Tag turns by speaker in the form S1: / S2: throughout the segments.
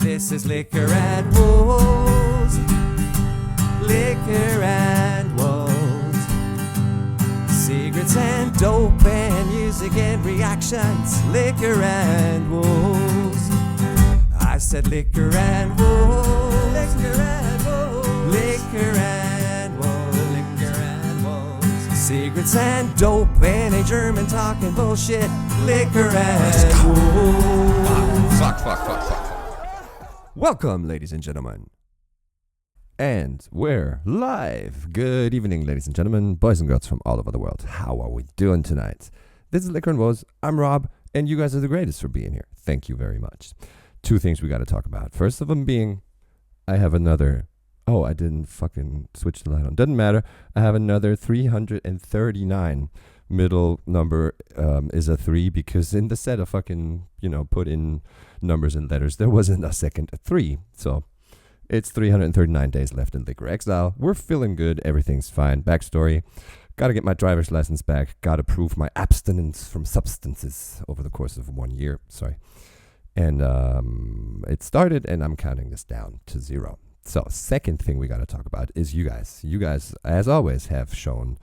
S1: This is Liquor and Wolves. Liquor and Wolves. Secrets and dope and music and reactions. Liquor and Wolves. I said liquor and wolves. Liquor and wolves. Liquor and wolves. Liquor and wolves. Secrets and dope and a German talking bullshit. Liquor and wolves. Fuck. Welcome, ladies and gentlemen. And we're live. Good evening, ladies and gentlemen, boys and girls from all over the world. How are we doing tonight? This is Liquor and Wolves. I'm Rob, and you guys are the greatest for being here. Thank you very much. Two things we got to talk about. First of them being, I have another, I didn't fucking switch the light on. Doesn't matter. I have another 339. Middle number is a 3 because in the set of fucking, put in numbers and letters, there wasn't a second 3. So it's 339 days left in Liquor Exile. We're feeling good. Everything's fine. Backstory. Got to get my driver's license back. Got to prove my abstinence from substances over the course of 1 year. Sorry. And it started, and I'm counting this down to 0. So second thing we got to talk about is you guys. You guys, as always, have shown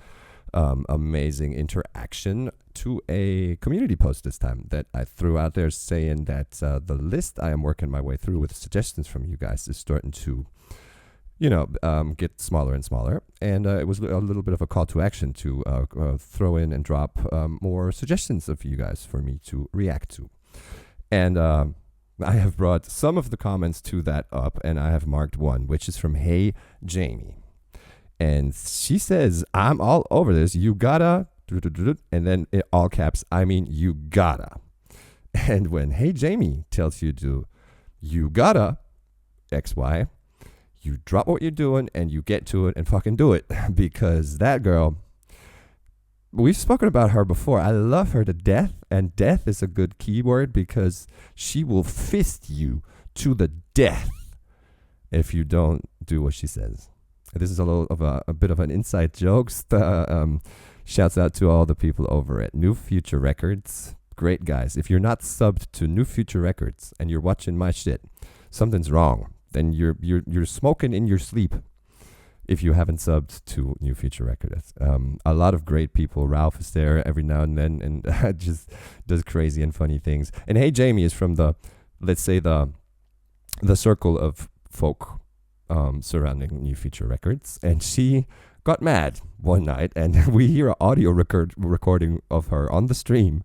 S1: amazing interaction to a community post this time that I threw out there saying that the list I am working my way through with suggestions from you guys is starting to, get smaller and smaller. And it was a little bit of a call to action to throw in and drop more suggestions of you guys for me to react to. And I have brought some of the comments to that up, and I have marked one, which is from Hey Jamie. And she says, I'm all over this. You gotta, and then in all caps, I mean, you gotta. And when Hey Jamie tells you to, you gotta, XY, you drop what you're doing and you get to it and fucking do it. Because that girl, we've spoken about her before. I love her to death, and death is a good keyword because she will fist you to the death if you don't do what she says. This is a little of a bit of an inside joke. Shouts out to all the people over at New Future Records. Great guys. If you're not subbed to New Future Records and you're watching my shit, something's wrong. Then you're smoking in your sleep. If you haven't subbed to New Future Records, a lot of great people. Ralph is there every now and then, and just does crazy and funny things. And Hey Jamie is from the circle of folk surrounding New Future Records, and she got mad one night, and we hear an audio recording of her on the stream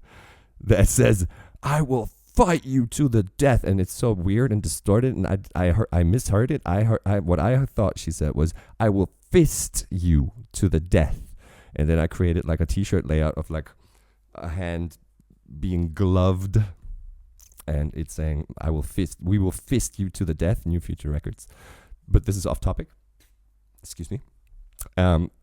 S1: that says, "I will fight you to the death," and it's so weird and distorted, and I misheard it. What I thought she said was, "I will fist you to the death," and then I created like a t-shirt layout of like a hand being gloved, and it's saying, we will fist you to the death, New Future Records. But this is off topic. Excuse me.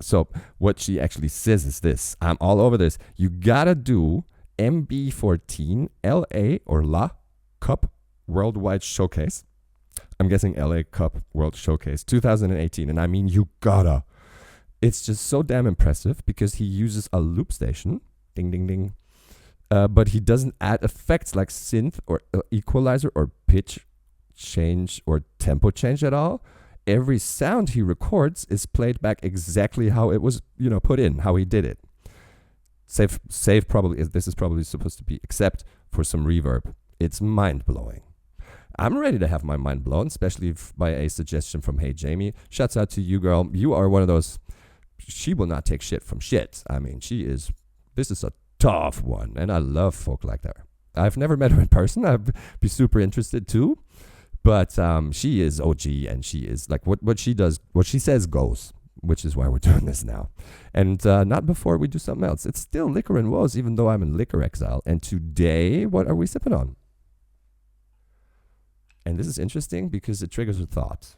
S1: So what she actually says is this. I'm all over this. You gotta do MB14 LA or La Cup Worldwide Showcase. I'm guessing LA Cup World Showcase 2018. And I mean, you gotta. It's just so damn impressive because he uses a Loopstation. Ding, ding, ding. But he doesn't add effects like synth or equalizer or pitch change or tempo change at all. Every sound he records is played back exactly how it was, put in, how he did it. Save probably, this is probably supposed to be, except for some reverb. It's mind-blowing. I'm ready to have my mind blown, especially by a suggestion from Hey Jamie. Shouts out to you, girl. You are one of those, she will not take shit from shit. I mean, this is a tough one, and I love folk like that. I've never met her in person. I'd be super interested too. But she is OG, and she is like what she does, what she says goes, which is why we're doing this now. And not before we do something else. It's still Liquor and Woes, even though I'm in Liquor Exile. And today, what are we sipping on? And this is interesting because it triggers a thought.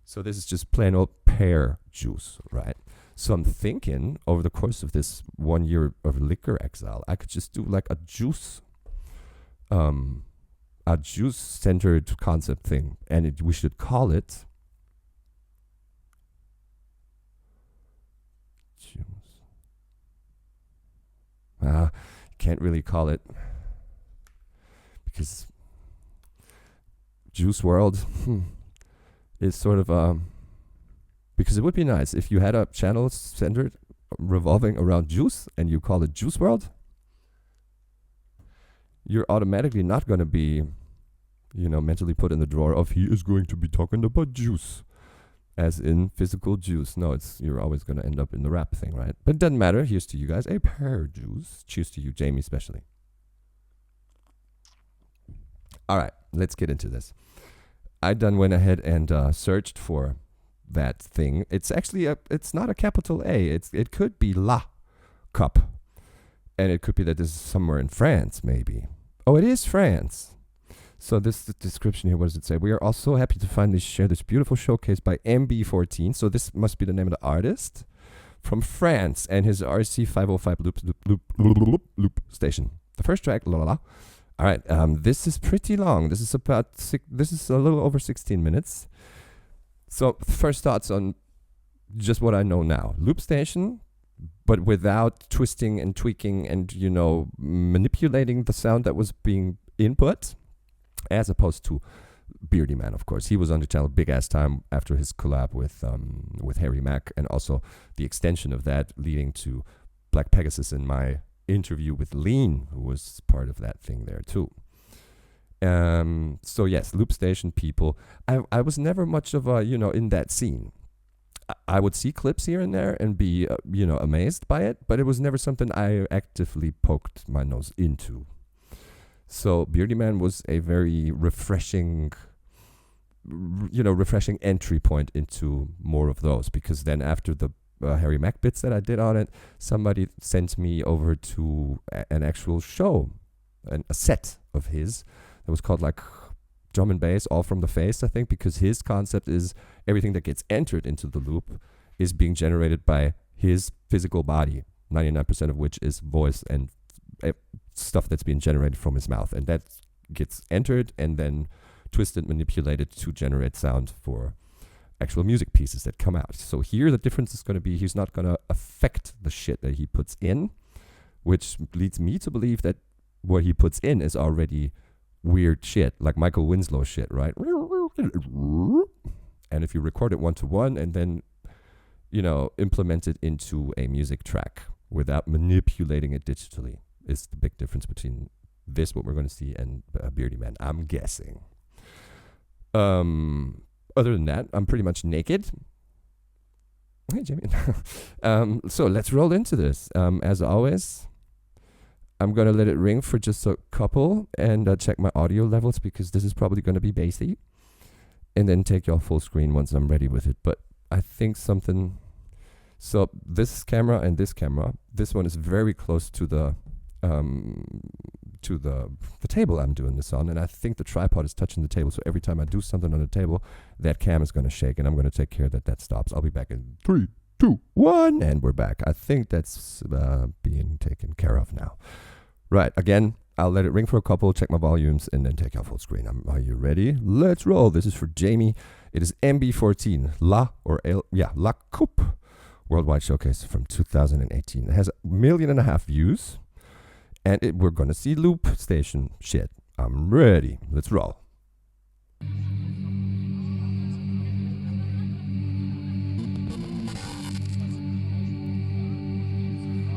S1: So this is just plain old pear juice, right? So I'm thinking over the course of this 1 year of Liquor Exile, I could just do like a juice-centered concept thing, and we should call it juice. Can't really call it because Juice World is sort of because it would be nice if you had a channel centered revolving around juice and you call it Juice World. You're automatically not going to be, mentally put in the drawer of he is going to be talking about juice, as in physical juice. No, you're always going to end up in the rap thing, right? But it doesn't matter. Here's to you guys. A pear juice. Cheers to you, Jamie, especially. All right, let's get into this. I went ahead and searched for that thing. It's actually it's not a capital A. It could be La Cup, and it could be that this is somewhere in France, maybe. Oh, it is France. So this description here, what does it say? We are also happy to finally share this beautiful showcase by MB14. So this must be the name of the artist from France and his RC505 loop station. The first track, la la la. All right, this is pretty long. This is this is a little over 16 minutes. So first thoughts on just what I know now. Loopstation, but without twisting and tweaking and, manipulating the sound that was being input, as opposed to Beardy Man, of course. He was on the channel big ass time after his collab with Harry Mack, and also the extension of that leading to Black Pegasus in my interview with Lean, who was part of that thing there too. So yes, Loopstation people. I was never much of a, in that scene. I would see clips here and there and be, amazed by it, but it was never something I actively poked my nose into. So Beardy Man was a very refreshing entry point into more of those, because then after the Harry Mack bits that I did on it, somebody sent me over to an actual show, a set of his that was called like Drum and Bass All From the Face, I think, because his concept is everything that gets entered into the loop is being generated by his physical body, 99% of which is voice and stuff that's being generated from his mouth, and that gets entered and then twisted, manipulated to generate sound for actual music pieces that come out. So here the difference is going to be he's not going to affect the shit that he puts in, which leads me to believe that what he puts in is already weird shit, like Michael Winslow shit, right? And if you record it 1-to-1 and then, implement it into a music track without manipulating it digitally, is the big difference between this, what we're going to see, and Beardy Man, I'm guessing. Other than that, I'm pretty much naked. Hey, Jamie. So let's roll into this. As always, I'm going to let it ring for just a couple and check my audio levels, because this is probably going to be bassy, and then take y'all full screen once I'm ready with it. But I think something... So this camera and this camera, this one is very close to the table I'm doing this on, and I think the tripod is touching the table, so every time I do something on the table, that cam is going to shake, and I'm going to take care that stops. I'll be back in 3, 2, 1, and we're back. I think that's being taken care of now. Right, again, I'll let it ring for a couple, check my volumes, and then take out full screen. Are you ready? Let's roll. This is for Jamie. It is MB14, La Coupe Worldwide Showcase from 2018. It has 1.5 million views. And we're going to see Loopstation shit. I'm ready. Let's roll.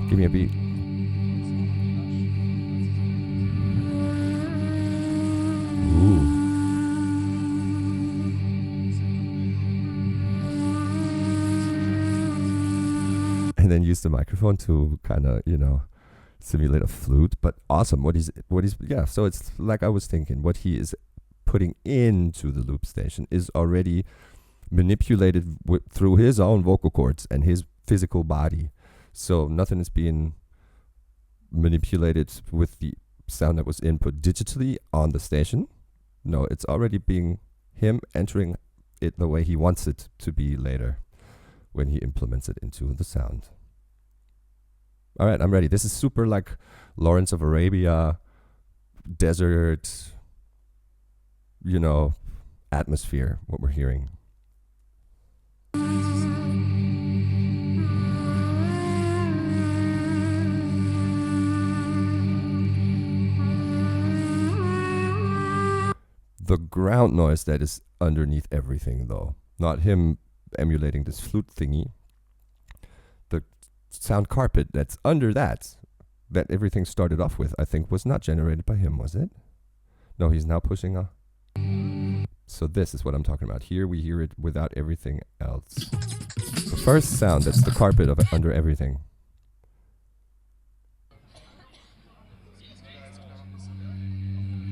S1: Give me a beat. Ooh. And then use the microphone to kind of, simulate a flute, but awesome. So it's like I was thinking, what he is putting into the Loopstation is already manipulated through his own vocal cords and his physical body. So nothing is being manipulated with the sound that was input digitally on the station. No, it's already being him entering it the way he wants it to be later when he implements it into the sound. All right, I'm ready. This is super like Lawrence of Arabia, desert, atmosphere, what we're hearing. the ground noise that is underneath everything, though. Not him emulating this flute thingy. The sound carpet that's under that everything started off with, I think, was not generated by him, was it? No, he's now pushing a... So this is what I'm talking about. Here we hear it without everything else. The first sound, that's the carpet of under everything.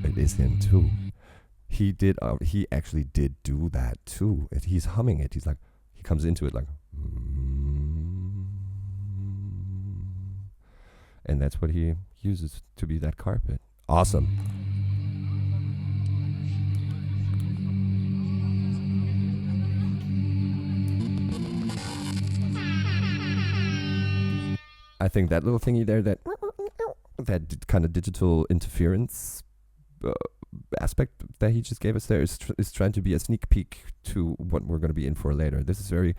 S1: It is him too. He actually did do that too. He's humming it. He's like, he comes into it like, and that's what he uses to be that carpet. Awesome. I think that little thingy there, that kind of digital interference aspect that he just gave us there is trying to be a sneak peek to what we're going to be in for later. This is very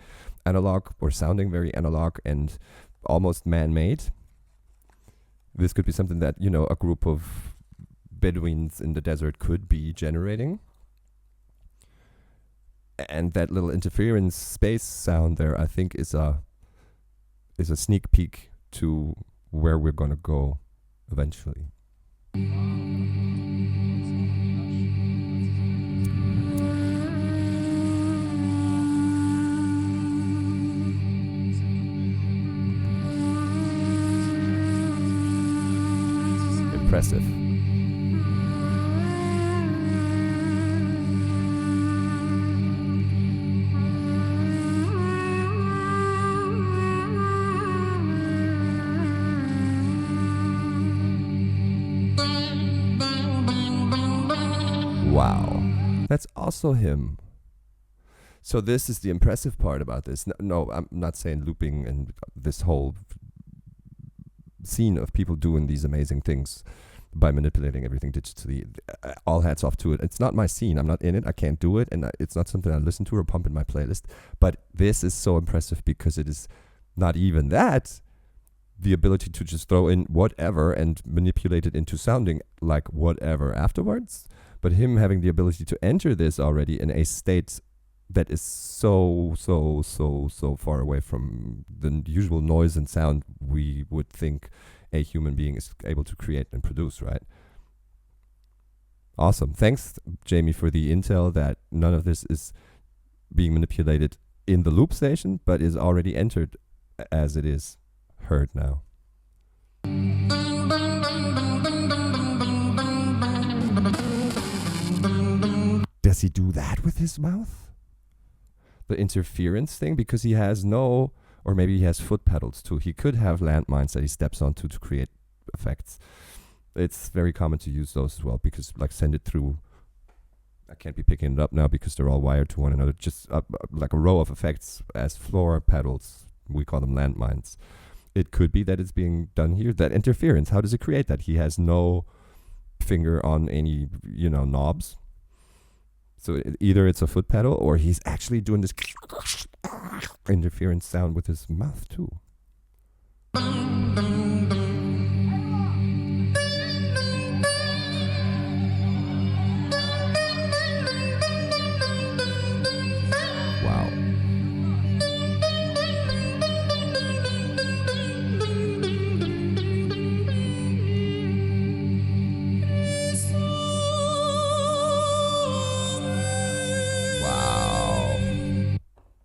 S1: analog, or sounding very analog and almost man-made. This could be something that, you know, a group of Bedouins in the desert could be generating. And that little interference space sound there, I think, is a sneak peek to where we're going to go eventually. Impressive. Wow, that's also him. So this is the impressive part about this. No, I'm not saying looping and this whole scene of people doing these amazing things by manipulating everything digitally. All hats off to it. It's not my scene. I'm not in it. I can't do it. And it's not something I listen to or pump in my playlist. But this is so impressive because it is not even that. The ability to just throw in whatever and manipulate it into sounding like whatever afterwards. But him having the ability to enter this already in a state that is so far away from the usual noise and sound we would think a human being is able to create and produce, right? Awesome. Thanks, Jamie, for the intel that none of this is being manipulated in the Loopstation, but is already entered as it is heard now. Does he do that with his mouth? The interference thing? Because he has no, or maybe he has foot pedals too. He could have landmines that he steps onto to create effects. It's very common to use those as well because, like, send it through. I can't be picking it up now because they're all wired to one another. Just like a row of effects as floor pedals. We call them landmines. It could be that it's being done here. That interference, how does it create that? He has no finger on any, knobs. So either it's a foot pedal or he's actually doing this interference sound with his mouth too. Wow.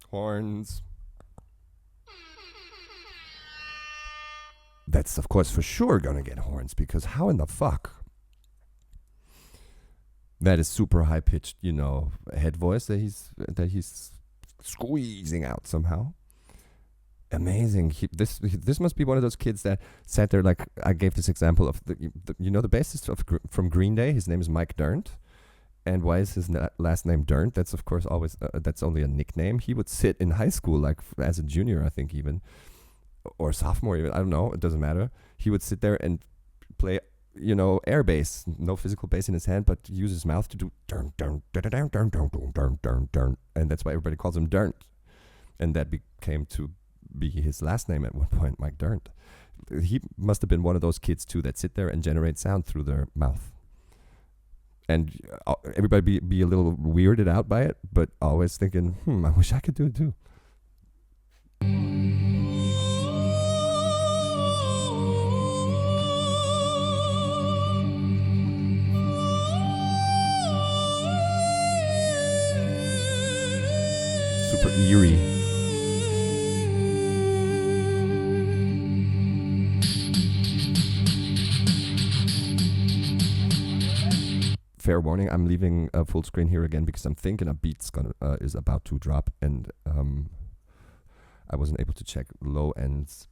S1: Horns. That's, of course, for sure gonna get horns, because how in the fuck? That is super high pitched, head voice that he's squeezing out somehow. Amazing. This must be one of those kids that sat there, like I gave this example of the bassist from Green Day. His name is Mike Dirnt. And why is his last name Dirnt? That's, of course, always, that's only a nickname. He would sit in high school, like as a junior, I think even, or sophomore even, I don't know, it doesn't matter. He would sit there and play, air bass, no physical bass in his hand, but use his mouth to do dun dun dun dun dun dun dun dun dun dun, and that's why everybody calls him Dirnt. And that became to be his last name at one point, Mike Dirnt. He must have been one of those kids too that sit there and generate sound through their mouth. And everybody be a little weirded out by it, but always thinking, I wish I could do it too. Super eerie. Fair warning, I'm leaving full screen here again because I'm thinking a beat's is about to drop, and I wasn't able to check low ends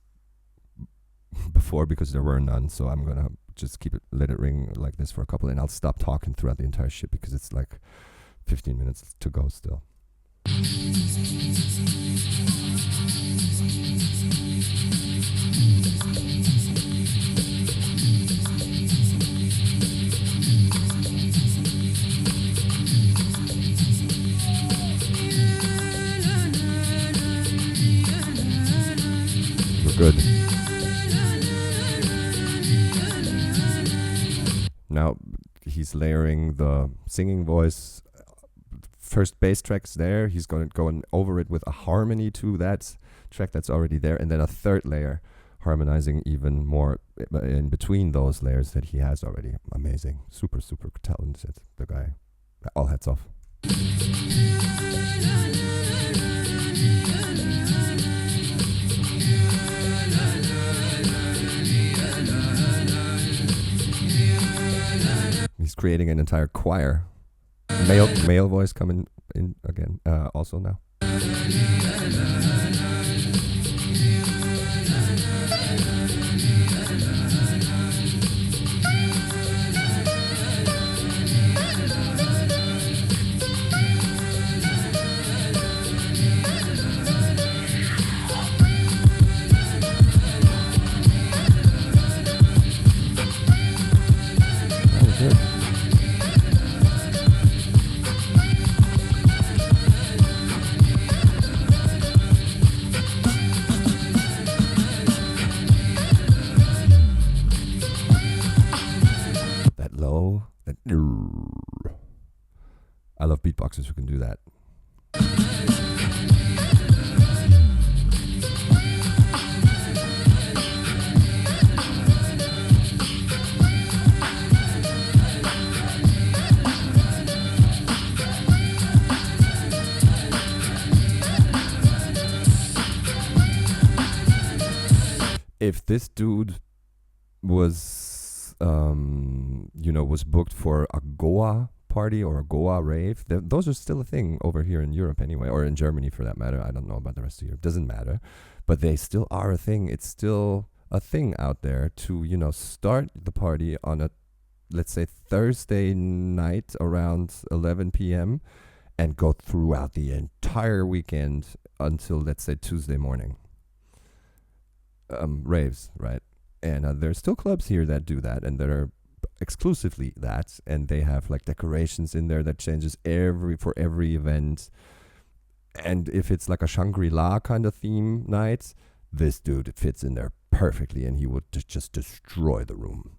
S1: before because there were none, so I'm gonna just let it ring like this for a couple, and I'll stop talking throughout the entire shit because it's like 15 minutes to go still. Good. Now he's layering the singing voice. First bass track's there. He's going over it with a harmony to that track that's already there, and then a third layer harmonizing even more in between those layers that he has already. Amazing. Super, super talented, the guy. All hats off. He's creating an entire choir. Male voice coming in again, also now. I love beatboxers who can do that. If this dude was, was booked for a Goa party or a Goa rave, those are still a thing over here in Europe anyway, or in Germany for that matter. I don't know about the rest of Europe. Doesn't matter. But they still are a thing. It's still a thing out there to, start the party on a, let's say, Thursday night around 11 p.m. and go throughout the entire weekend until, let's say, Tuesday morning. Raves, right? And there's still clubs here that do that and that are exclusively that, and they have like decorations in there that changes for every event. And if it's like a Shangri-La kind of theme night, this dude fits in there perfectly, and he would just destroy the room.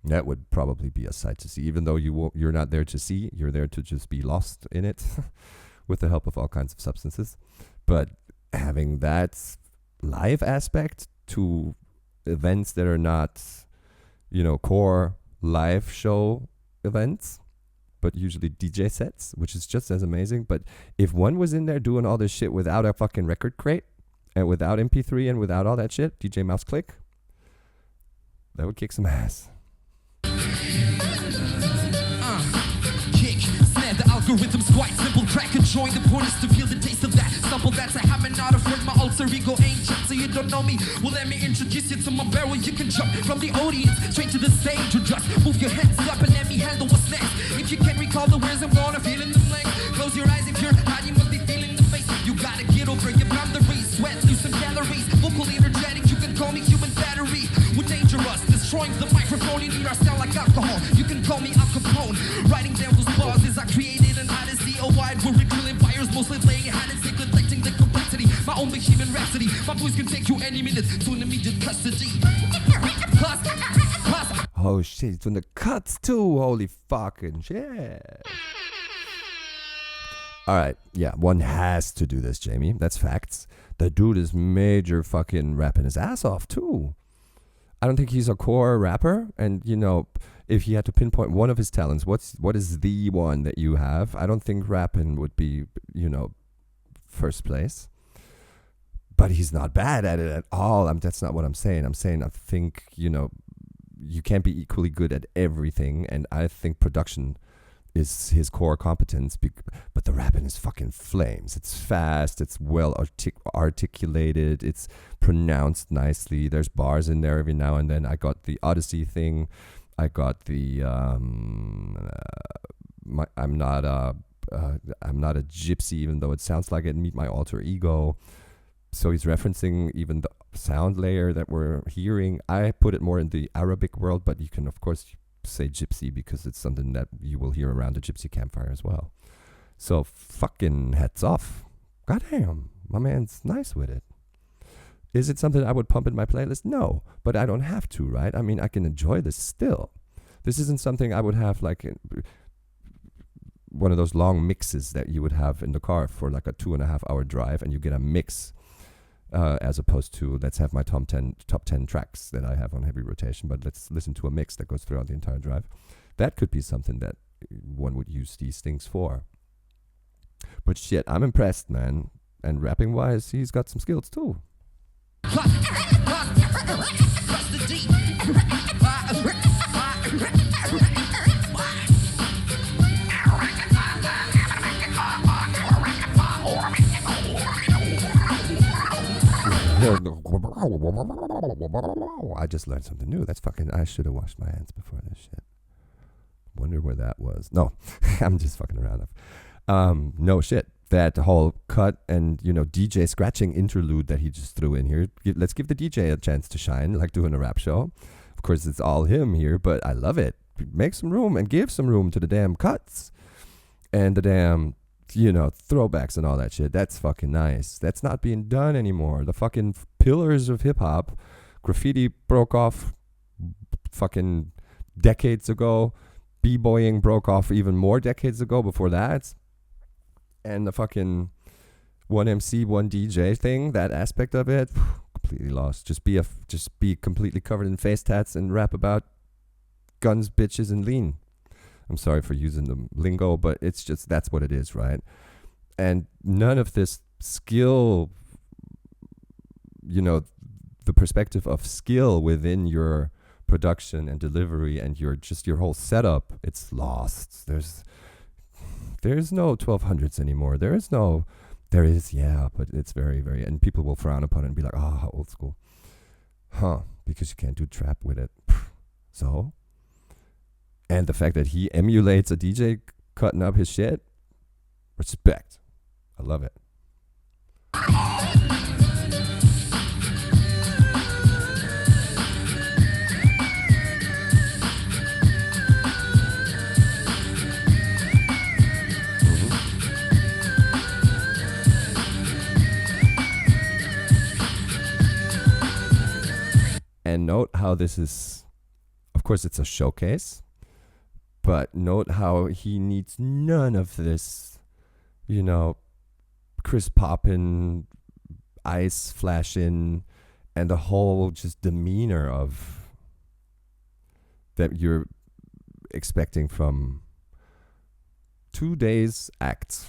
S1: That would probably be a sight to see, even though you're not there to see, you're there to just be lost in it with the help of all kinds of substances. But having that live aspect to events that are not, core live show events, but usually DJ sets, which is just as amazing. But if one was in there doing all this shit without a fucking record crate and without MP3 and without all that shit, DJ mouse click, that would kick some ass.
S2: The algorithm's quite simple. Crack a joint, the point is to feel the taste of that sample. That's a hammer, not a friend. My alter ego ain't jump, so you don't know me. Well, let me introduce you to my barrel. You can jump from the audience straight to the stage, or just move your hands up and let me handle what's next. If you can recall the words, I'm gonna feel in the blank. Close your eyes if you're high, you must be feeling the bass. You gotta get over your boundaries, sweat through some calories. Vocally energetic, you can call me human battery. We're dangerous, destroying the microphone. You need our sound like alcohol. You can call me Al Capone. Writing down those bars is I created an odyssey, a wide vertical empires, mostly laying hand and stick, neglecting the complexity. My own human rhapsody. My voice can take you any minute to an immediate custody.
S1: Oh shit, he's doing the cuts too. Holy fucking shit. Alright, yeah, one has to do this, Jamie. That's facts. The dude is major fucking rapping his ass off too. I don't think he's a core rapper. And, you know, if he had to pinpoint one of his talents, what is the one that you have? I don't think rapping would be, you know, first place. But he's not bad at it at all. That's not what I'm saying. I'm saying I think, you know, you can't be equally good at everything. And I think production is his core competence. But the rapping is fucking flames. It's fast. It's well articulated. It's pronounced nicely. There's bars in there every now and then. I got the Odyssey thing. I got the I'm not a gypsy, even though it sounds like it. Meet my alter ego. So he's referencing even the sound layer that we're hearing. I put it more in the Arabic world, but you can, of course, say gypsy because it's something that you will hear around a gypsy campfire as well. So fucking hats off. Goddamn, my man's nice with it. Is it something I would pump in my playlist? No, but I don't have to, right? I mean, I can enjoy this still. This isn't something I would have like one of those long mixes that you would have in the car for like a 2.5 hour drive, and you get a mix. As opposed to let's have my top 10 tracks that I have on heavy rotation, but let's listen to a mix that goes throughout the entire drive. That could be something that one would use these things for. But shit, I'm impressed, man. And rapping wise, he's got some skills too. I just learned something new. That's fucking, I should have washed my hands before this shit. Wonder where that was. No, I'm just fucking around. No shit. That whole cut and, you know, DJ scratching interlude that he just threw in here. Let's give the DJ a chance to shine, like doing a rap show. Of course, it's all him here, but I love it. Make some room and give some room to the damn cuts and the damn, you know, throwbacks and all that shit. That's fucking nice. That's not being done anymore. The fucking pillars of hip-hop, graffiti broke off fucking decades ago. B-boying broke off even more decades ago before that. And the fucking one MC, one DJ thing, that aspect of it, completely lost. Just be completely covered in face tats and rap about guns, bitches, and lean. I'm sorry for using the lingo, but it's just, that's what it is, right? And none of this skill, you know, the perspective of skill within your production and delivery and your whole setup, it's lost. There's no 1200s anymore. There is, yeah, but it's very, very, and people will frown upon it and be like, oh, how old school. Because you can't do trap with it. So? And the fact that he emulates a DJ cutting up his shit, respect. I love it. And note how this is, of course, it's a showcase. But note how he needs none of this, you know, Chris poppin', ice flashing, and the whole just demeanor of that you're expecting from 2 days acts.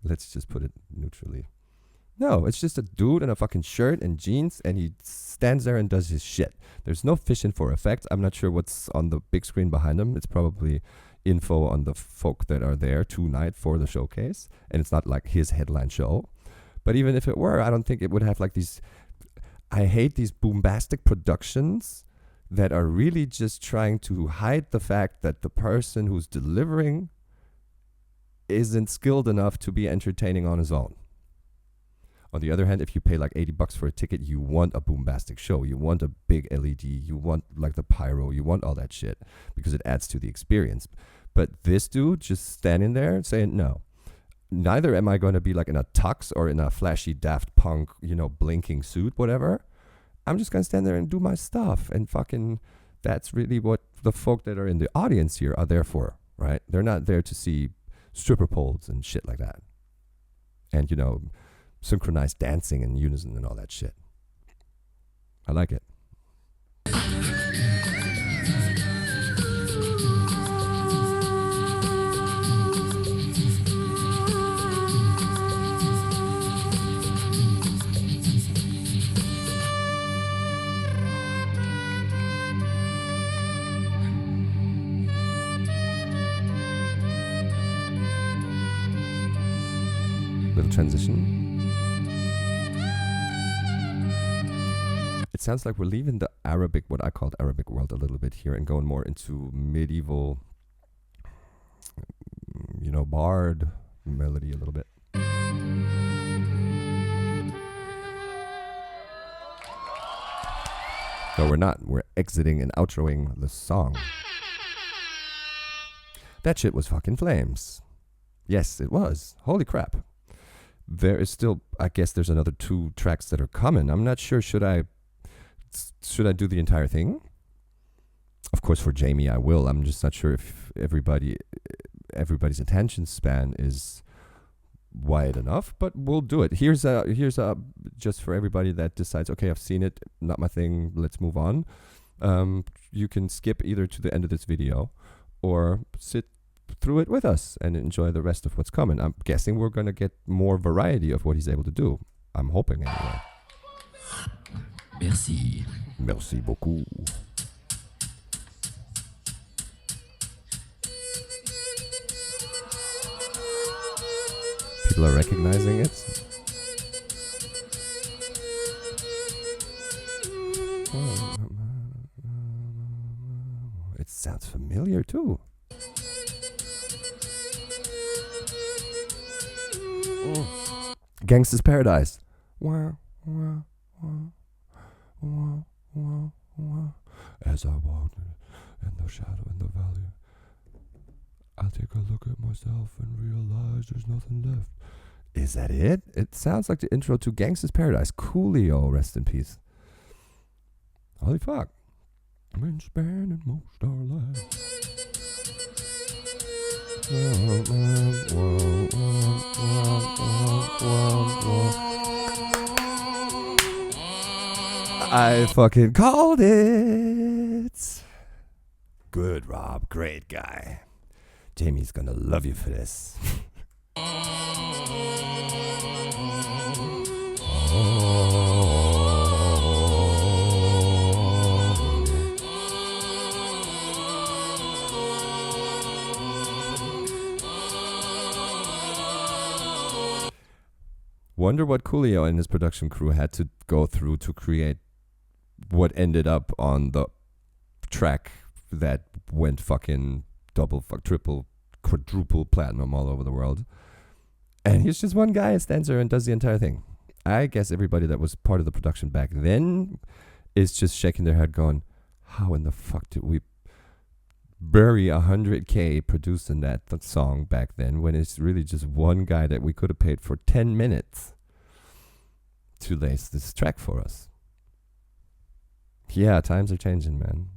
S1: Let's just put it neutrally. No, it's just a dude in a fucking shirt and jeans, and he stands there and does his shit. There's no fishing for effect. I'm not sure what's on the big screen behind him. It's probably info on the folk that are there tonight for the showcase, and it's not like his headline show. But even if it were, I don't think it would have like these, I hate these bombastic productions that are really just trying to hide the fact that the person who's delivering isn't skilled enough to be entertaining on his own. On the other hand, if you pay like $80 for a ticket, you want a bombastic show. You want a big LED. You want like the pyro. You want all that shit because it adds to the experience. But this dude just standing there saying, no, neither am I going to be like in a tux or in a flashy Daft Punk, you know, blinking suit, whatever. I'm just going to stand there and do my stuff. And fucking That's really what the folk that are in the audience here are there for, right? They're not there to see stripper poles and shit like that. And, you know, synchronized dancing in unison and all that shit. I like it. Little transition. It sounds like we're leaving the Arabic, what I called Arabic world a little bit here, and going more into medieval, you know, bard melody a little bit. No, we're not. We're exiting and outroing the song. That shit was fucking flames. Yes, it was. Holy crap. There is still, I guess there's another 2 tracks that are coming. I'm not sure, should I do the entire thing? Of course, for Jamie, I will. I'm just not sure if everybody's attention span is wide enough, but we'll do it. Here's a just for everybody that decides, okay, I've seen it, not my thing, let's move on. You can skip either to the end of this video or sit through it with us and enjoy the rest of what's coming. I'm guessing we're going to get more variety of what he's able to do. I'm hoping anyway.
S2: Merci.
S1: Merci beaucoup. People are recognizing it. It sounds familiar too. Gangsta's Paradise. As I walk in the shadow in the valley, I take a look at myself and realize there's nothing left. Is that it? It sounds like the intro to Gangsta's Paradise. Coolio, rest in peace. Holy fuck. I've been spending most our lives. I fucking called it. Good, Rob. Great guy. Jamie's gonna love you for this. Wonder what Coolio and his production crew had to go through to create what ended up on the track that went fucking triple, quadruple platinum all over the world. And he's just one guy who stands there and does the entire thing. I guess everybody that was part of the production back then is just shaking their head going, how in the fuck did we bury 100K producing that song back then when it's really just one guy that we could have paid for 10 minutes to lace this track for us. Yeah, times are changing, man.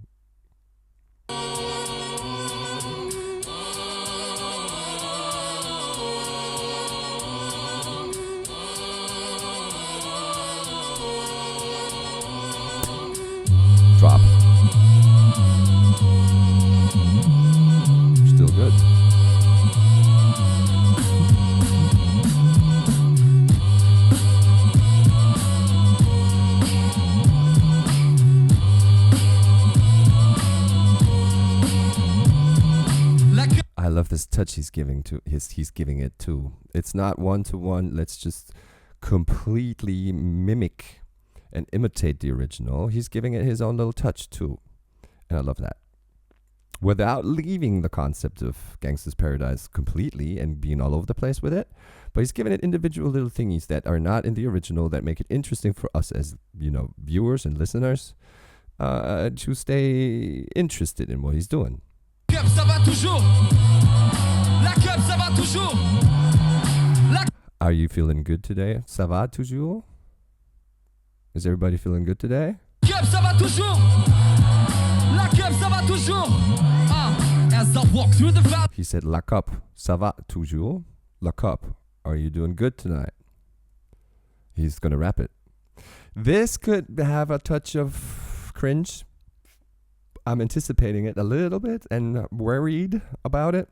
S1: Drop. Still good. I love this touch he's giving it to. It's not one-to-one. Let's just completely mimic and imitate the original. He's giving it his own little touch too. And I love that. Without leaving the concept of Gangsta's Paradise completely and being all over the place with it. But he's giving it individual little thingies that are not in the original that make it interesting for us as, you know, viewers and listeners to stay interested in what he's doing. Are you feeling good today? Ça va toujours? Is everybody feeling good today?
S2: Lock up, ça va toujours. As I walk through the valley.
S1: He said, "Lock up, ça va toujours? Lock up, are you doing good tonight?" He's gonna rap it. This could have a touch of cringe. I'm anticipating it a little bit and worried about it.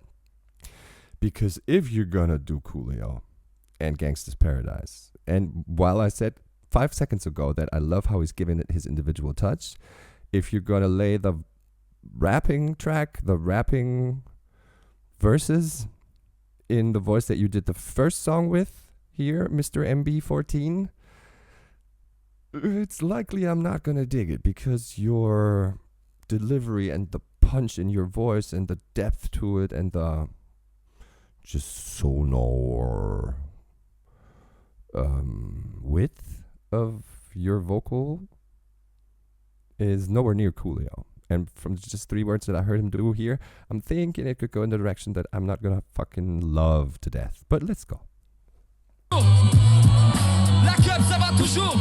S1: Because if you're gonna do Coolio and Gangsta's Paradise, and while I said 5 seconds ago that I love how he's giving it his individual touch, if you're gonna lay the rapping track, the rapping verses in the voice that you did the first song with here, Mr. MB14, it's likely I'm not gonna dig it because your delivery and the punch in your voice and the depth to it and the just sonor width of your vocal is nowhere near Coolio. And from just 3 words that I heard him do here, I'm thinking it could go in the direction that I'm not gonna fucking love to death. But let's go.
S2: La cup, ça va toujours.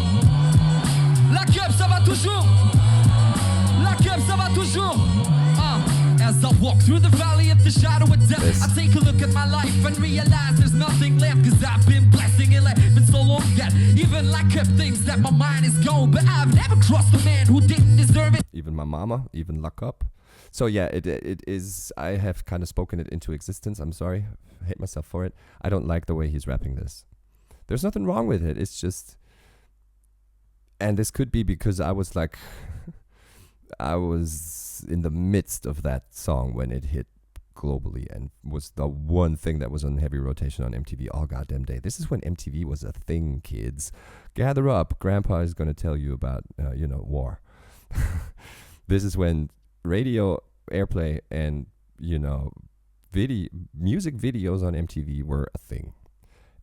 S2: La cup, ça va toujours. La cup, ça va toujours. As I walk through the valley of the shadow of death, I take a look at my life and realize there's nothing left. Cause I've been blessing it been so long yet. Even like up things that my mind is gone. But I've never crossed a man who didn't deserve it.
S1: Even my mama, even luck up. So yeah, it is, I have kind of spoken it into existence. I'm sorry, I hate myself for it. I don't like the way he's rapping this. There's nothing wrong with it. It's just, and this could be because I was like, I was in the midst of that song when it hit globally and was the one thing that was on heavy rotation on MTV all goddamn day. This is when MTV was a thing, kids. Gather up. Grandpa is going to tell you about, war. This is when radio airplay and, music videos on MTV were a thing.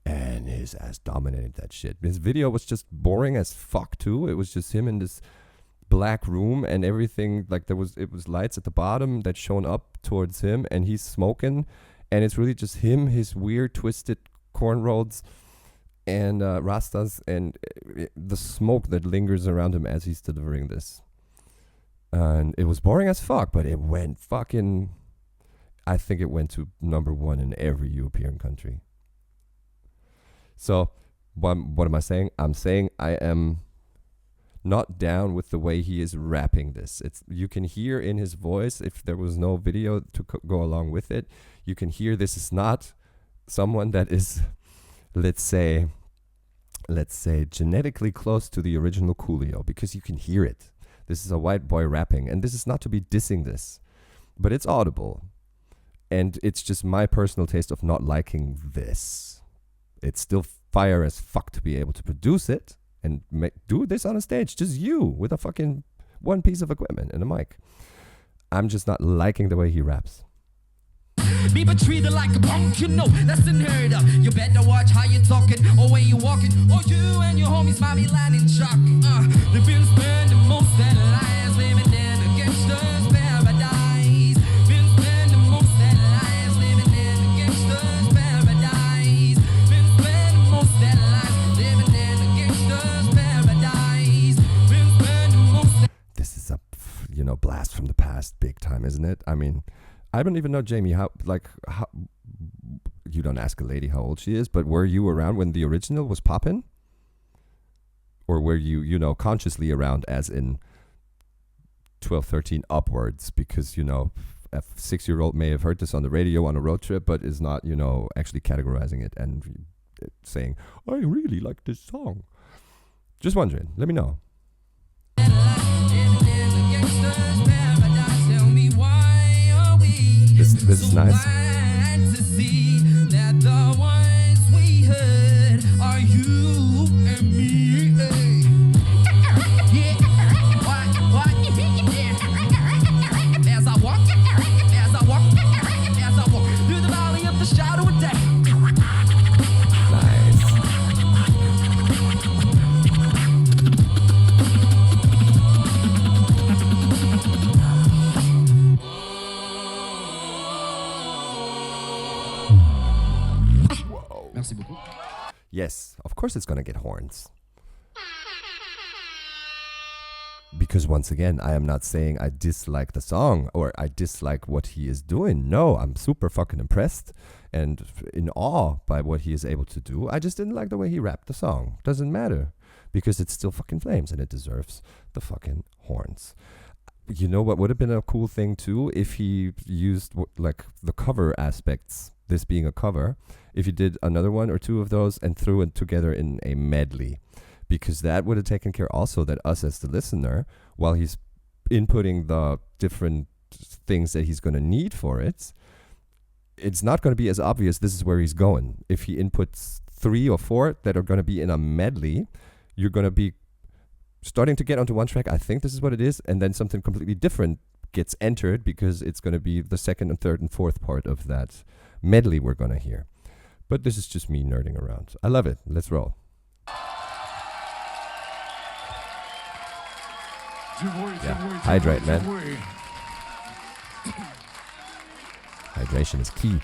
S1: And his ass dominated that shit. His video was just boring as fuck too. It was just him in this black room and everything, like it was lights at the bottom that shone up towards him and he's smoking and it's really just him, his weird twisted cornrows and rastas and the smoke that lingers around him as he's delivering this. And it was boring as fuck, but it went fucking, I think it went to #1 in every European country. So what am I saying? I'm saying I am not down with the way he is rapping this. You can hear in his voice, if there was no video to go along with it, you can hear this is not someone that is, let's say genetically close to the original Coolio, because you can hear it. This is a white boy rapping, and this is not to be dissing this, but it's audible. And it's just my personal taste of not liking this. It's still fire as fuck to be able to produce it and do this on a stage, just you with a fucking one piece of equipment and a mic. I'm just not liking the way he raps.
S2: Be treated like a punk, that's unheard of. You better watch how you're talking or when you're walking, or you and your homies might be landing shock. They've been spending most of their lives living in a gangster's paradise. Been spending most of their lives living in a gangster's paradise. Been spending most of their lives living in a gangster's paradise. Been spending most of.
S1: This is a blast from the past big time, isn't it? I mean, I don't even know, Jamie, how you don't ask a lady how old she is, but were you around when the original was poppin'? Or were you, consciously around as in 12, 13 upwards? Because, a 6-year-old may have heard this on the radio on a road trip, but is not, actually categorizing it and saying, I really like this song. Just wondering. Let me know. This is nice.
S2: To see that the ones we heard are you and me. Yeah. What? Yeah. As I walk through the valley of the shadow of death.
S1: Nice.
S2: Merci beaucoup.
S1: Yes, of course it's gonna get horns. Because once again, I am not saying I dislike the song or I dislike what he is doing. No, I'm super fucking impressed and in awe by what he is able to do. I just didn't like the way he rapped the song. Doesn't matter, because it's still fucking Flames and it deserves the fucking horns. You know what would have been a cool thing too, if he used like the cover aspects, this being a cover, if he did another one or two of those and threw it together in a medley. Because that would have taken care also that us as the listener, while he's inputting the different things that he's going to need for it, it's not going to be as obvious this is where he's going. If he inputs 3 or 4 that are going to be in a medley, you're going to be starting to get onto one track, I think this is what it is, and then something completely different gets entered because it's going to be the second and third and fourth part of that medley we're going to hear. But this is just me nerding around. I love it. Let's roll. Yeah, hydrate, man. Hydration is key.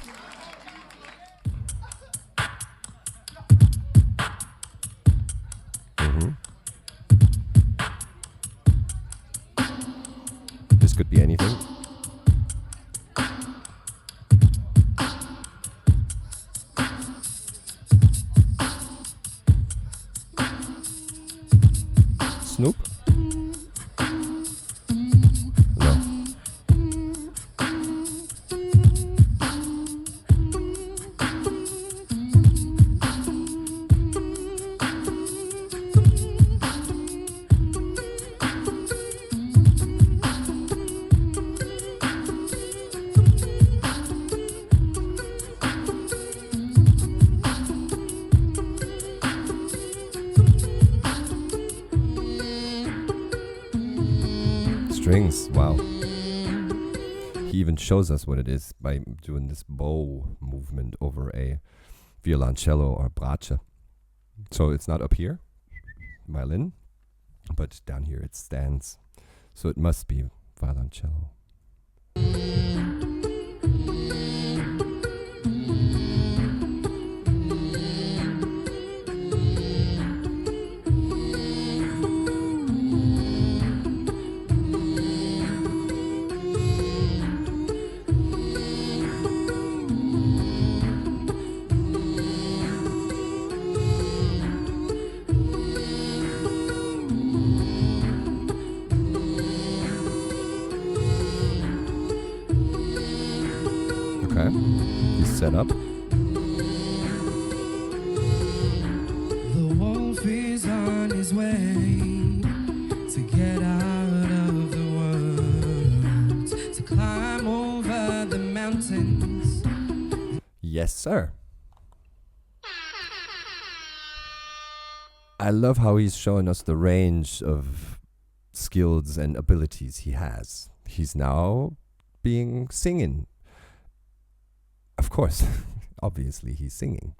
S1: This could be anything. Snoop? Strings, wow. He even shows us what it is by doing this bow movement over a violoncello or brace. So it's not up here, violin, but down here it stands. So it must be violoncello. Okay, he's set up.
S2: The wolf is on his way to get out of the woods, to climb over the mountains.
S1: Yes, sir. I love how he's showing us the range of skills and abilities he has. He's now being singing. Of course, obviously he's singing,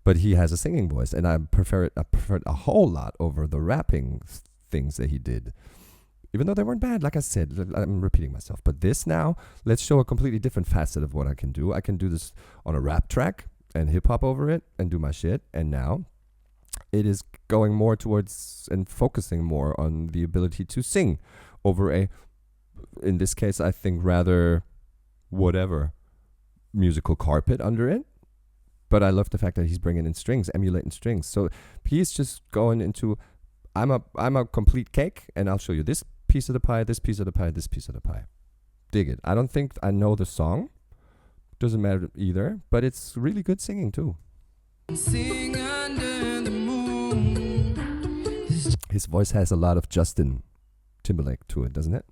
S1: but he has a singing voice, and I prefer it a whole lot over the rapping things that he did. Even though they weren't bad, like I said, I'm repeating myself. But this now, let's show a completely different facet of what I can do. I can do this on a rap track and hip hop over it and do my shit. And now it is going more towards and focusing more on the ability to sing over a, in this case, I think rather whatever musical carpet under it. But I love the fact that he's bringing in strings, emulating strings. So he's just going into, I'm a complete cake, and I'll show you this piece of the pie, this piece of the pie, this piece of the pie. Dig it. I don't think I know the song. Doesn't matter either, but it's really good singing too.
S2: Sing under the moon.
S1: His voice has a lot of Justin Timberlake to it, doesn't it?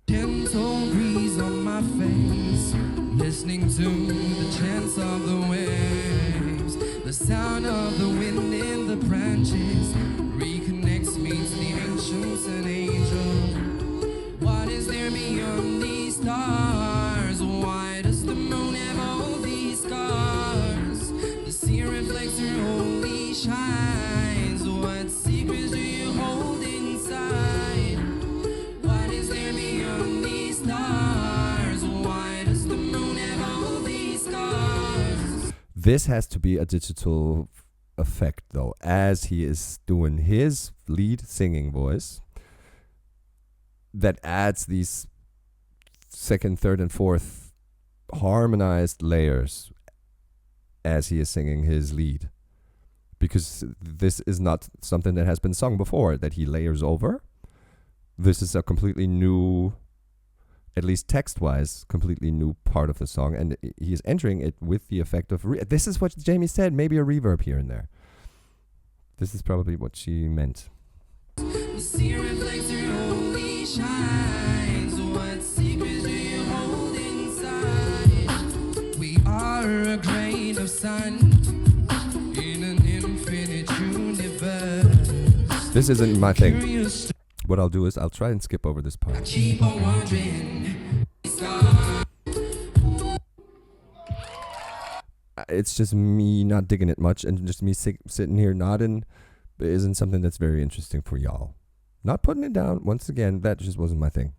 S2: Gentle breeze on my face, listening to the chants of the waves, the sound of the wind in the branches reconnects me to the ancients and angels. What is there beyond these stars? Why does the moon have all these scars? The sea reflects her holy shines. What secrets do you hold inside? What is there beyond these stars? Why does the moon have all these scars?
S1: This has to be a digital effect, though, as he is doing his lead singing voice. that adds these second, third, and fourth harmonized layers as he is singing his lead. Because this is not something that has been sung before, that he layers over. This is a completely new, at least text-wise, completely new part of the song. And he is entering it with the effect of... this is what Jamie said, maybe a reverb here and there. This is probably what she meant.
S2: See your reflector only shines. What secrets do you hold inside? We are a grain of sun in an infinite universe.
S1: This isn't my thing. What I'll do is I'll try and skip over this part.
S2: I keep on wondering.
S1: It's just me not digging it much, and just me sitting here nodding isn't something that's very interesting for y'all. Not putting it down. Once again, that just wasn't my thing.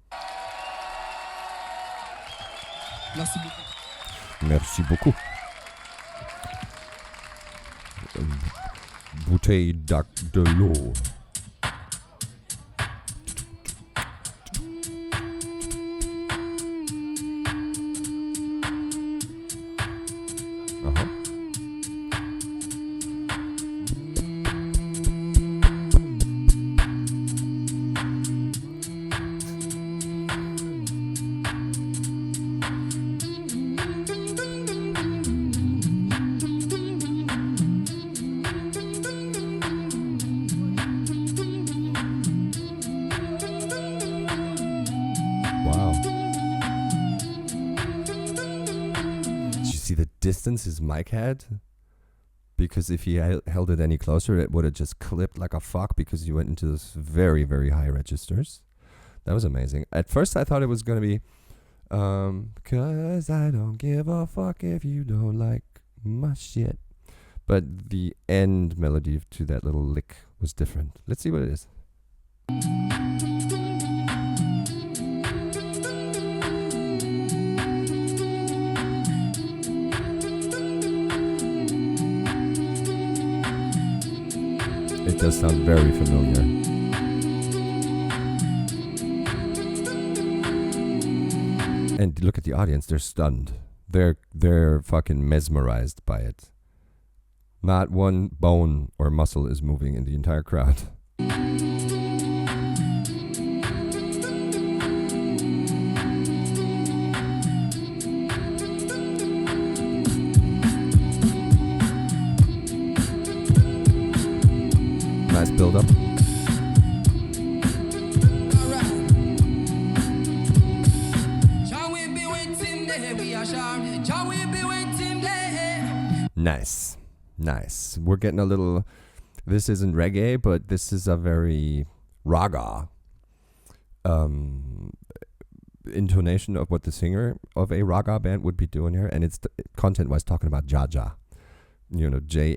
S1: Merci beaucoup. Bouteille de l'eau. Distance his mic had, because if he held it any closer, it would have just clipped like a fuck, because you went into this very, very high registers. That was amazing. At first I thought it was going to be cause I don't give a fuck if you don't like my shit, but the end melody to that little lick was different. Let's see what it is. It does sound very familiar. And look at the audience, they're stunned. They're fucking mesmerized by it. Not one bone or muscle is moving in the entire crowd. Nice build up. Nice. Nice. We're getting a little... This isn't reggae, but this is a very raga intonation of what the singer of a raga band would be doing here. And it's content-wise talking about Jah. You know, Jah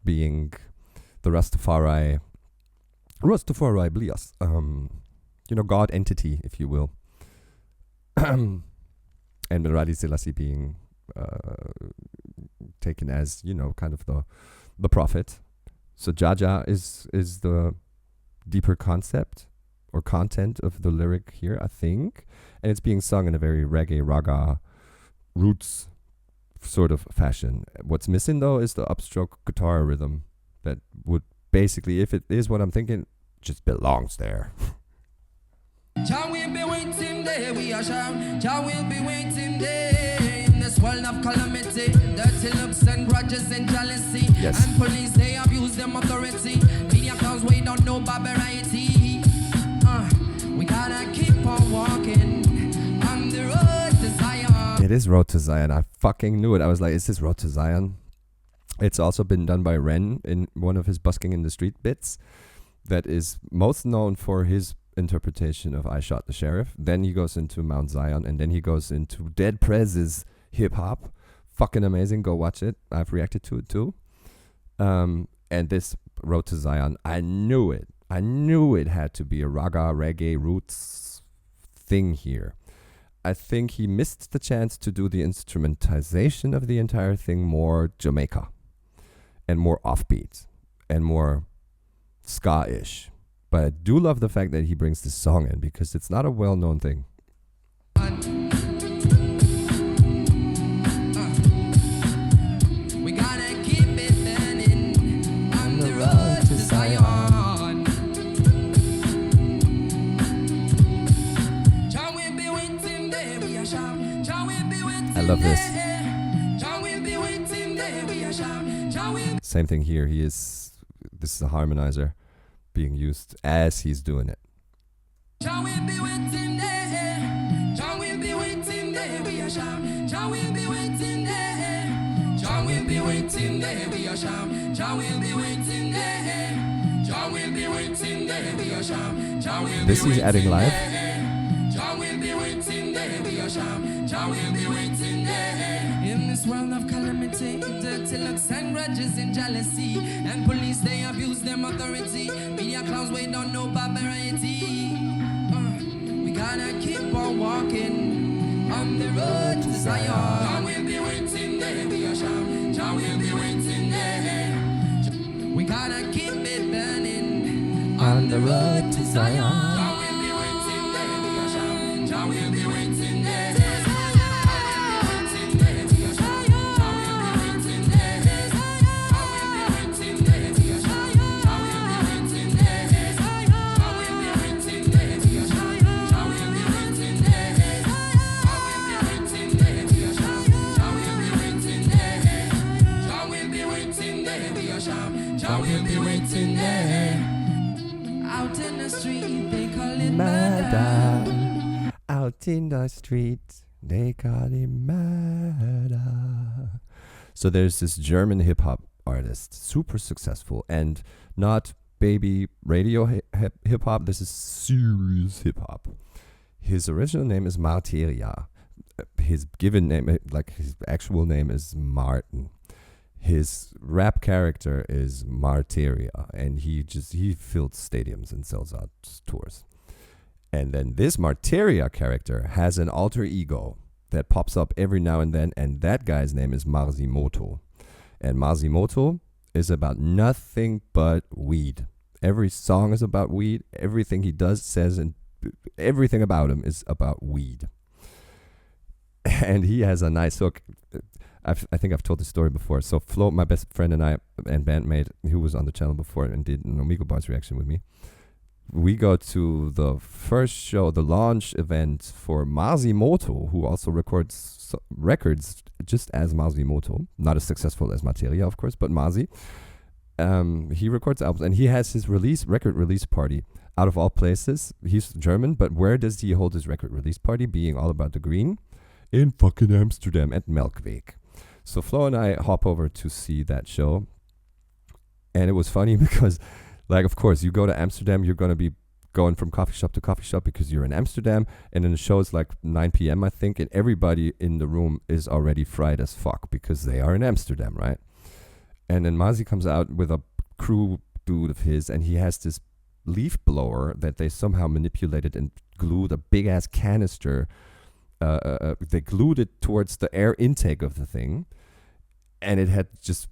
S1: being the Rastafari Blias. You know, God entity, if you will. And Merali Selassie being taken as, you know, kind of the prophet. So Jah is the deeper concept or content of the lyric here, I think. And it's being sung in a very reggae, raga, roots sort of fashion. What's missing, though, is the upstroke guitar rhythm that would basically, if it is what I'm thinking, just belongs there.
S2: Jah will be waiting there, we are sure. Jah will be waiting there in this world of calamity. Dirty looks and grudges and jealousy.
S1: Yes.
S2: And police, they abuse them authority. Media clouds, we don't know barbarity. We gotta keep on walking on the road to Zion.
S1: It is Road to Zion. I fucking knew it. I was like, is this Road to Zion? It's also been done by Ren in one of his busking in the street bits that is most known for his interpretation of I Shot the Sheriff. Then he goes into Mount Zion, and then he goes into Dead Prez's hip hop. Fucking amazing. Go watch it. I've reacted to it too. And this Road to Zion, I knew it. I knew it had to be a raga, reggae, roots thing here. I think he missed the chance to do the instrumentalization of the entire thing more Jamaica and more offbeat and more ska-ish. But I do love the fact that he brings this song in because it's not a well-known thing.
S2: We gotta keep it burning on the road to Zion. Jah will be with him there, we are shout. Jah will be with him.
S1: I love this.
S2: Jah will be with him there, we are shout. Jah will.
S1: Same thing here. This is a harmonizer being used as he's doing it.
S2: Jah will be with him there. Jah will be with him there, we are shout. Jah will be with him there. Jah will be with him there, we are shout. Jah will be with him there. Jah will be with him there, we are shout. Jah will be
S1: This he's adding live.
S2: Jah will be with him there, we are shout. Jah will be with him there. In this world of calamity, dirty looks and grudges and jealousy, and police they abuse them authority. Media clowns we don't know barbarity. We gotta keep on walking on the road to Zion. Jah will be waiting there, we are shout. Jah will be waiting there. We gotta keep it burning on the road to Zion. Jah will be waiting there, we are shout. Jah will be waiting there. Jah will be waiting there. Out in the street, they call it murder.
S1: Out in the street, they call it murder. So there's this German hip hop artist, super successful, and not baby radio hip hop. This is serious hip hop. His original name is Marteria. His given name, like his actual name, is Martin. His rap character is Marteria, and he fills stadiums and sells out tours. And then this Marteria character has an alter ego that pops up every now and then, and that guy's name is Marzimoto. And Marzimoto is about nothing but weed. Every song is about weed. Everything he does, says, and everything about him is about weed. And he has a nice hook. I think I've told this story before. So Flo, my best friend, and I, and bandmate, who was on the channel before and did an Omegle Bars reaction with me, we go to the first show, the launch event for Marzimoto, who also records records just as Marzimoto. Not as successful as Materia, of course, but Marzi. He records albums, and he has his record release party out of all places. He's German, but where does he hold his record release party? Being all about the green, in fucking Amsterdam at Melkweg. So Flo and I hop over to see that show, and it was funny because, like, of course, you go to Amsterdam, you're going to be going from coffee shop to coffee shop because you're in Amsterdam, and then the show is like 9 p.m., I think, and everybody in the room is already fried as fuck because they are in Amsterdam, right? And then Mazi comes out with a crew dude of his, and he has this leaf blower that they somehow manipulated and glued a big-ass canister. They glued it towards the air intake of the thing, and it had just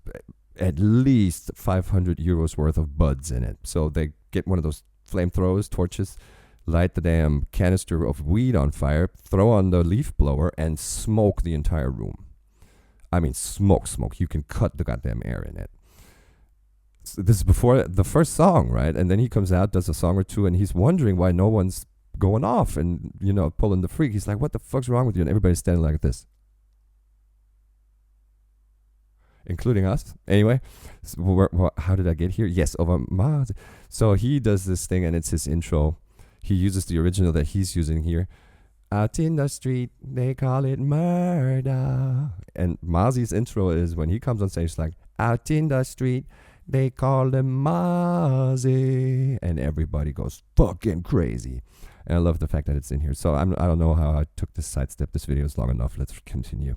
S1: at least 500 euros worth of buds in it. So they get one of those flamethrowers, torches, light the damn canister of weed on fire, throw on the leaf blower, and smoke the entire room. I mean, smoke. You can cut the goddamn air in it. So this is before the first song, right? And then he comes out, does a song or two, and he's wondering why no one's going off and, you know, pulling the freak. He's like, what the fuck's wrong with you? And everybody's standing like this, including us. Anyway, so how did I get here? Yes, over Mars. So he does this thing, and it's his intro. He uses the original that he's using here. Out in the street, they call it murder. And Marzi's intro is when he comes on stage, like, out in the street, they call him Marzi. And everybody goes fucking crazy. And I love the fact that it's in here. So I don't know how I took this sidestep. This video is long enough. Let's continue.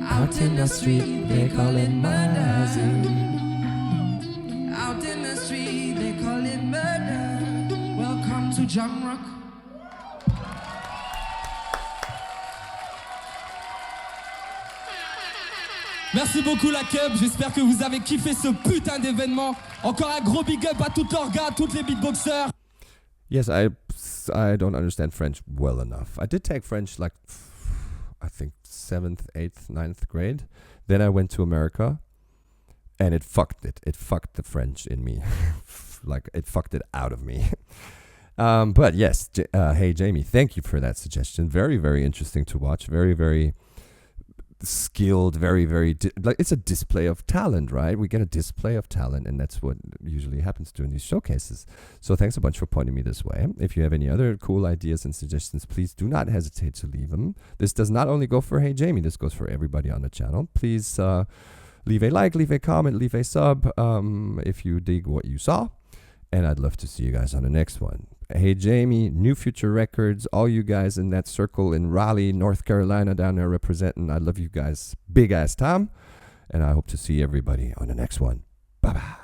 S1: Out in the street, they call it Marzi.
S2: Out in the street, they call it murder. Welcome to Jamrock. Merci beaucoup la Cub, j'espère que vous avez kiffé ce putain d'événement. Encore un gros big up à tout orga, toutes les beatboxers.
S1: Yes, I don't understand French well enough. I did take French like, I think 7th, 8th, 9th grade. Then I went to America and it fucked it. It fucked the French in me. Like it fucked it out of me. But yes, hey Jamie, thank you for that suggestion. Very, very interesting to watch. Very, very skilled, very, very like it's a display of talent, right? We get a display of talent, and that's what usually happens during these showcases. So thanks a bunch for pointing me this way. If you have any other cool ideas and suggestions, please do not hesitate to leave them. This does not only go for Hey Jamie, this goes for everybody on the channel. Please leave a like, leave a comment, leave a sub if you dig what you saw, and I'd love to see you guys on the next one. Hey Jamie, New Future Records, all you guys in that circle in Raleigh, North Carolina down there representing. I love you guys big ass time. And I hope to see everybody on the next one. Bye bye.